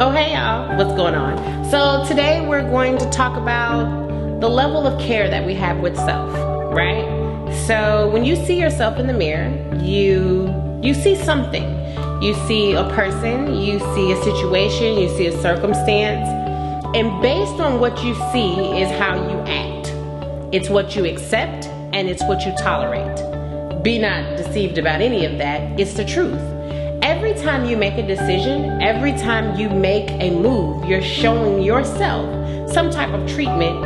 Oh, hey y'all, what's going on? So today we're going to talk about the level of care that we have with self, right? So when you see yourself in the mirror, you see something. You see a person, you see a situation, you see a circumstance, and based on what you see is how you act. It's what you accept and it's what you tolerate. Be not deceived about any of that, it's the truth. Every time you make a decision, every time you make a move, you're showing yourself some type of treatment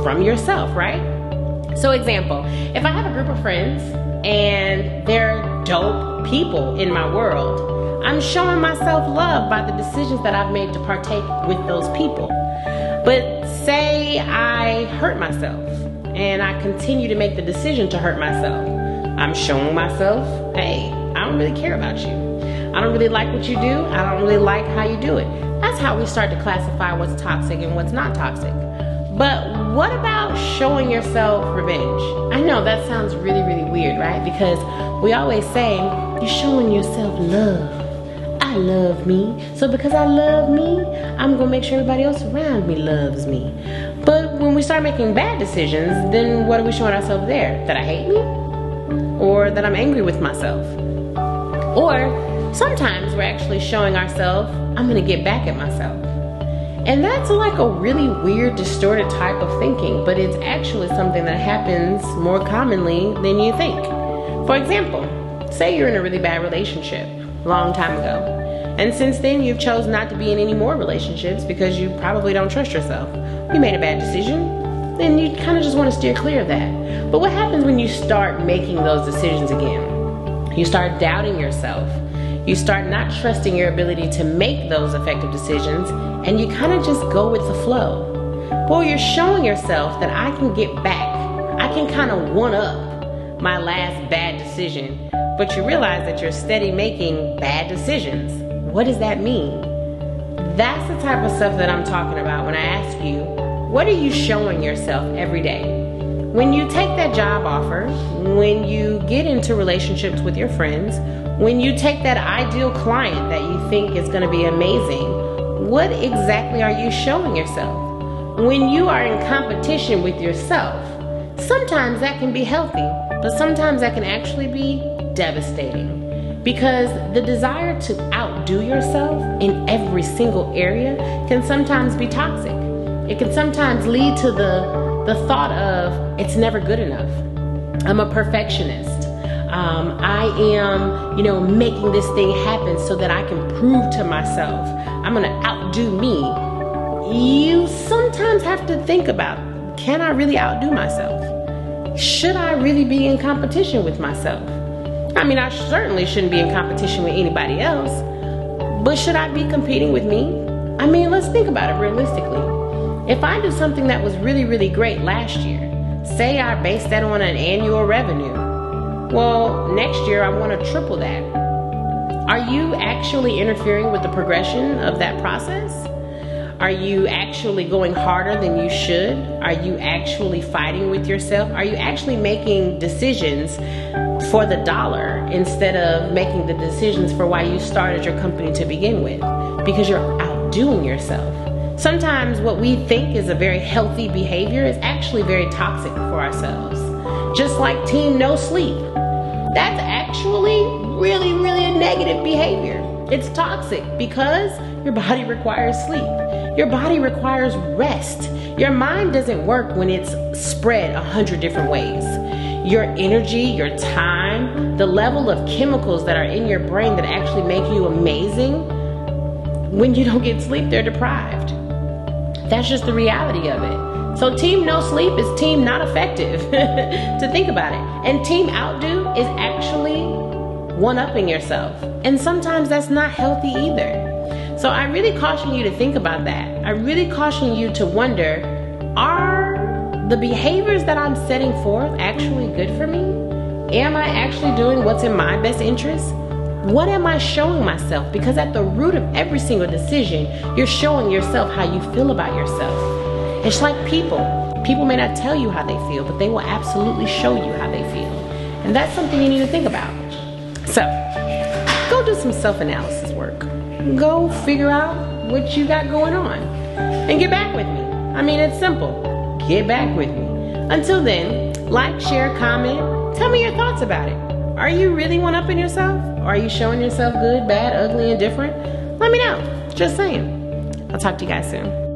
from yourself, right? So example, if I have a group of friends and they're dope people in my world, I'm showing myself love by the decisions that I've made to partake with those people. But say I hurt myself and I continue to make the decision to hurt myself, I'm showing myself, hey, I don't really care about you. I don't really like what you do. I don't really like how you do it. That's how we start to classify what's toxic and what's not toxic. But what about showing yourself revenge? I know that sounds really, really weird, right? Because we always say, you're showing yourself love. I love me. So because I love me, I'm going to make sure everybody else around me loves me. But when we start making bad decisions, then what are we showing ourselves there? That I hate me? Or that I'm angry with myself? Or sometimes we're actually showing ourselves, I'm gonna get back at myself. And that's like a really weird, distorted type of thinking, but it's actually something that happens more commonly than you think. For example, say you're in a really bad relationship a long time ago. And since then you've chosen not to be in any more relationships because you probably don't trust yourself. You made a bad decision, then you kind of just want to steer clear of that. But what happens when you start making those decisions again? You start doubting yourself. You start not trusting your ability to make those effective decisions, and you kind of just go with the flow. Well, you're showing yourself that I can get back. I can kind of one up my last bad decision, but you realize that you're steady making bad decisions. What does that mean? That's the type of stuff that I'm talking about when I ask you, what are you showing yourself every day? When you take that job offer, when you get into relationships with your friends, when you take that ideal client that you think is going to be amazing, what exactly are you showing yourself? When you are in competition with yourself, sometimes that can be healthy, but sometimes that can actually be devastating. Because the desire to outdo yourself in every single area can sometimes be toxic. It can sometimes lead to the thought of, it's never good enough. I'm a perfectionist. I am, making this thing happen so that I can prove to myself I'm going to outdo me. You sometimes have to think about, can I really outdo myself? Should I really be in competition with myself? I mean, I certainly shouldn't be in competition with anybody else, but should I be competing with me? I mean, let's think about it realistically. If I do something that was really, really great last year, say I base that on an annual revenue, well, next year I want to triple that. Are you actually interfering with the progression of that process? Are you actually going harder than you should? Are you actually fighting with yourself? Are you actually making decisions for the dollar instead of making the decisions for why you started your company to begin with? Because you're outdoing yourself. Sometimes what we think is a very healthy behavior is actually very toxic for ourselves. Just like team no sleep. That's actually really, really a negative behavior. It's toxic because your body requires sleep. Your body requires rest. Your mind doesn't work when it's spread 100 different ways. Your energy, your time, the level of chemicals that are in your brain that actually make you amazing, when you don't get sleep, they're deprived. That's just the reality of it. So team no sleep is team not effective to think about it. And team outdo is actually one-upping yourself. And sometimes that's not healthy either. So I really caution you to think about that. I really caution you to wonder, are the behaviors that I'm setting forth actually good for me? Am I actually doing what's in my best interest? What am I showing myself? Because at the root of every single decision, you're showing yourself how you feel about yourself. It's like people. People may not tell you how they feel, but they will absolutely show you how they feel. And that's something you need to think about. So, go do some self-analysis work. Go figure out what you got going on. And get back with me. I mean, it's simple. Get back with me. Until then, like, share, comment. Tell me your thoughts about it. Are you really one-upping yourself? Or are you showing yourself good, bad, ugly, and different? Let me know. Just saying. I'll talk to you guys soon.